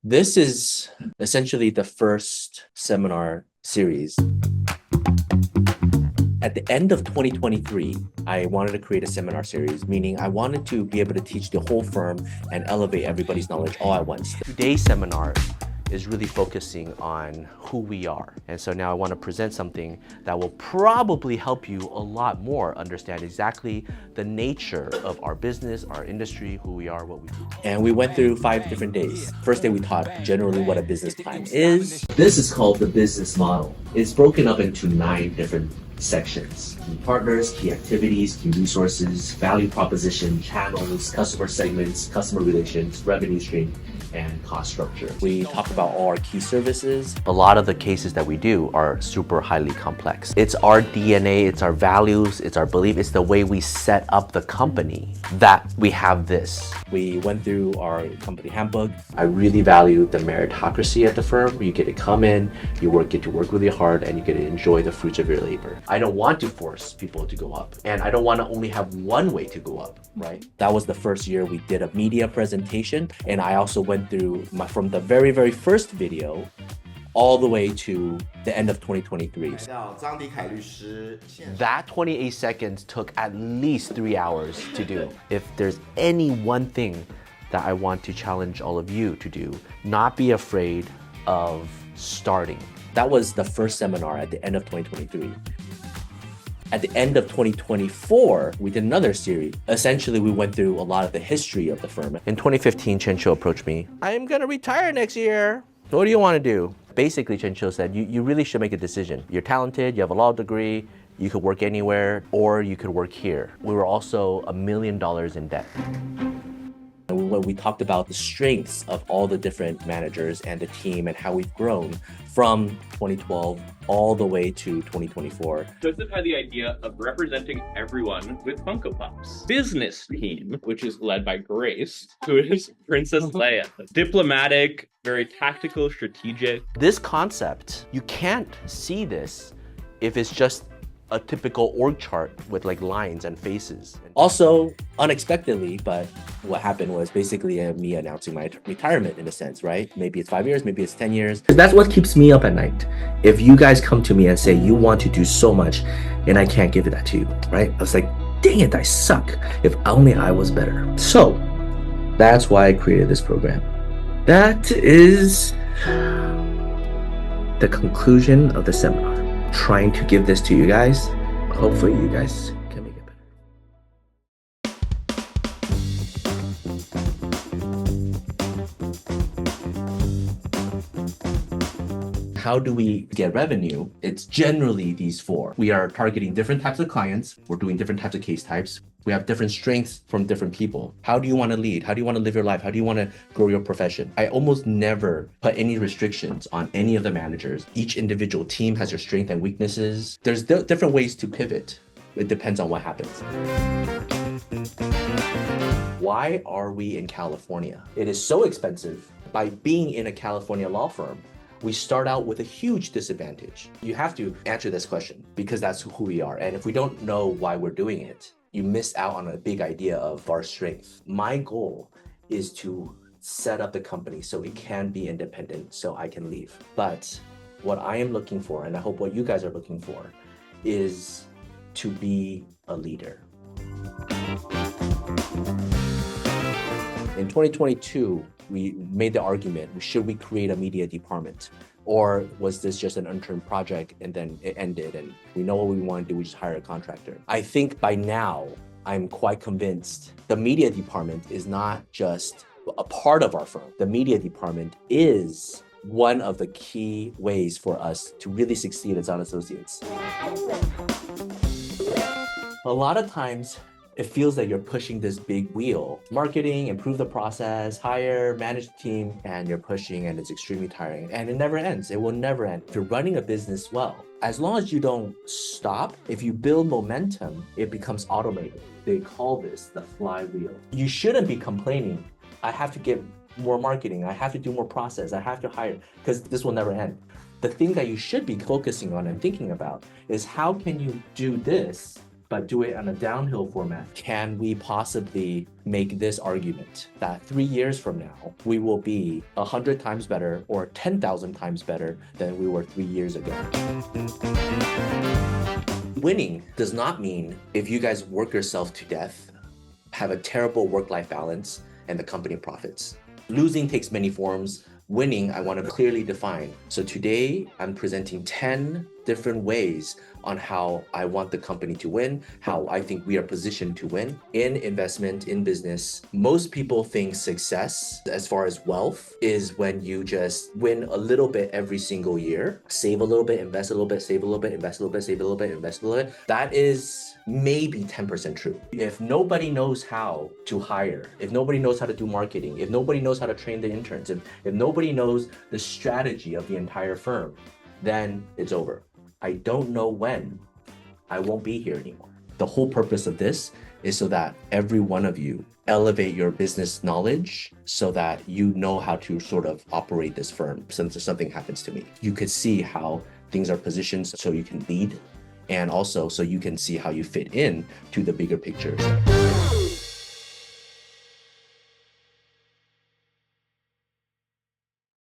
This is essentially the first seminar series. At the end of 2023, I wanted to create a seminar series, meaning I wanted to be able to teach the whole firm and elevate everybody's knowledge all at once. Today's seminar is really focusing on who we are. And so now I want to present something that will probably help you a lot more understand exactly the nature of our business, our industry, who we are, what we do. And we went through 5 different days. First day we taught generally what a business plan is. This is called the business model. It's broken up into 9 different sections: key partners, key activities, key resources, value proposition, channels, customer segments, customer relations, revenue stream, and cost structure. We talk about all our key services. A lot of the cases that we do are super highly complex. It's our DNA, it's our values, it's our belief, it's the way we set up the company that we have this. We went through our company handbook. I really value the meritocracy at the firm. You get to come in, get to work really hard, and you get to enjoy the fruits of your labor. I don't want to force people to go up, and I don't want to only have one way to go up, right? That was the first year we did a media presentation, and I also went through from the very, very first video all the way to the end of 2023. That 28 seconds took at least 3 hours to do. If there's any one thing that I want to challenge all of you to do, not be afraid of starting. That was the first seminar at the end of 2023. At the end of 2024, we did another series. Essentially, we went through a lot of the history of the firm. In 2015, Chen Qiu approached me. I'm gonna retire next year. What do you wanna do? Basically, Chen Qiu said, you really should make a decision. You're talented, you have a law degree, you could work anywhere, or you could work here. We were also $1 million in debt. When we talked about the strengths of all the different managers and the team and how we've grown from 2012 all the way to 2024. Joseph had the idea of representing everyone with Funko Pops. Business team, which is led by Grace, who is Princess Leia. Diplomatic, very tactical, strategic. This concept, you can't see this if it's just a typical org chart with like lines and faces. Also, unexpectedly, but what happened was basically me announcing my retirement in a sense, right? Maybe it's 5 years, maybe it's 10 years. That's what keeps me up at night. If you guys come to me and say you want to do so much and I can't give that to you, right? I was like, dang it, I suck. If only I was better. So that's why I created this program. That is the conclusion of the seminar. Trying to give this to you guys. Hopefully you guys can make it better. How do we get revenue? It's generally these 4. We are targeting different types of clients. We're doing different types of case types. We have different strengths from different people. How do you want to lead? How do you want to live your life? How do you want to grow your profession? I almost never put any restrictions on any of the managers. Each individual team has their strengths and weaknesses. There's different ways to pivot. It depends on what happens. Why are we in California? It is so expensive. By being in a California law firm, we start out with a huge disadvantage. You have to answer this question because that's who we are. And if we don't know why we're doing it, you miss out on a big idea of our strength. My goal is to set up the company so it can be independent so I can leave. But what I am looking for, and I hope what you guys are looking for, is to be a leader. In 2022, we made the argument, should we create a media department? Or was this just an interim project and then it ended and we know what we want to do, we just hire a contractor? I think by now, I'm quite convinced the media department is not just a part of our firm. The media department is one of the key ways for us to really succeed at Tsang and Associates. A lot of times, it feels that you're pushing this big wheel. Marketing, improve the process, hire, manage the team, and you're pushing and it's extremely tiring. And it never ends. It will never end. If you're running a business well, as long as you don't stop, if you build momentum, it becomes automated. They call this the flywheel. You shouldn't be complaining, I have to get more marketing, I have to do more process, I have to hire, because this will never end. The thing that you should be focusing on and thinking about is how can you do this but do it on a downhill format. Can we possibly make this argument that 3 years from now, we will be 100 times better or 10,000 times better than we were 3 years ago? Winning does not mean if you guys work yourself to death, have a terrible work-life balance, and the company profits. Losing takes many forms. Winning, I want to clearly define. So today, I'm presenting 10 different ways on how I want the company to win, how I think we are positioned to win in investment, in business. Most people think success, as far as wealth, is when you just win a little bit every single year, save a little bit, invest a little bit, save a little bit, invest a little bit, save a little bit, invest a little bit. That is maybe 10% true. If nobody knows how to hire, if nobody knows how to do marketing, if nobody knows how to train the interns, if nobody knows the strategy of the entire firm, then it's over. I don't know when I won't be here anymore. The whole purpose of this is so that every one of you elevate your business knowledge so that you know how to sort of operate this firm since something happens to me. You could see how things are positioned so you can lead, and also so you can see how you fit in to the bigger picture.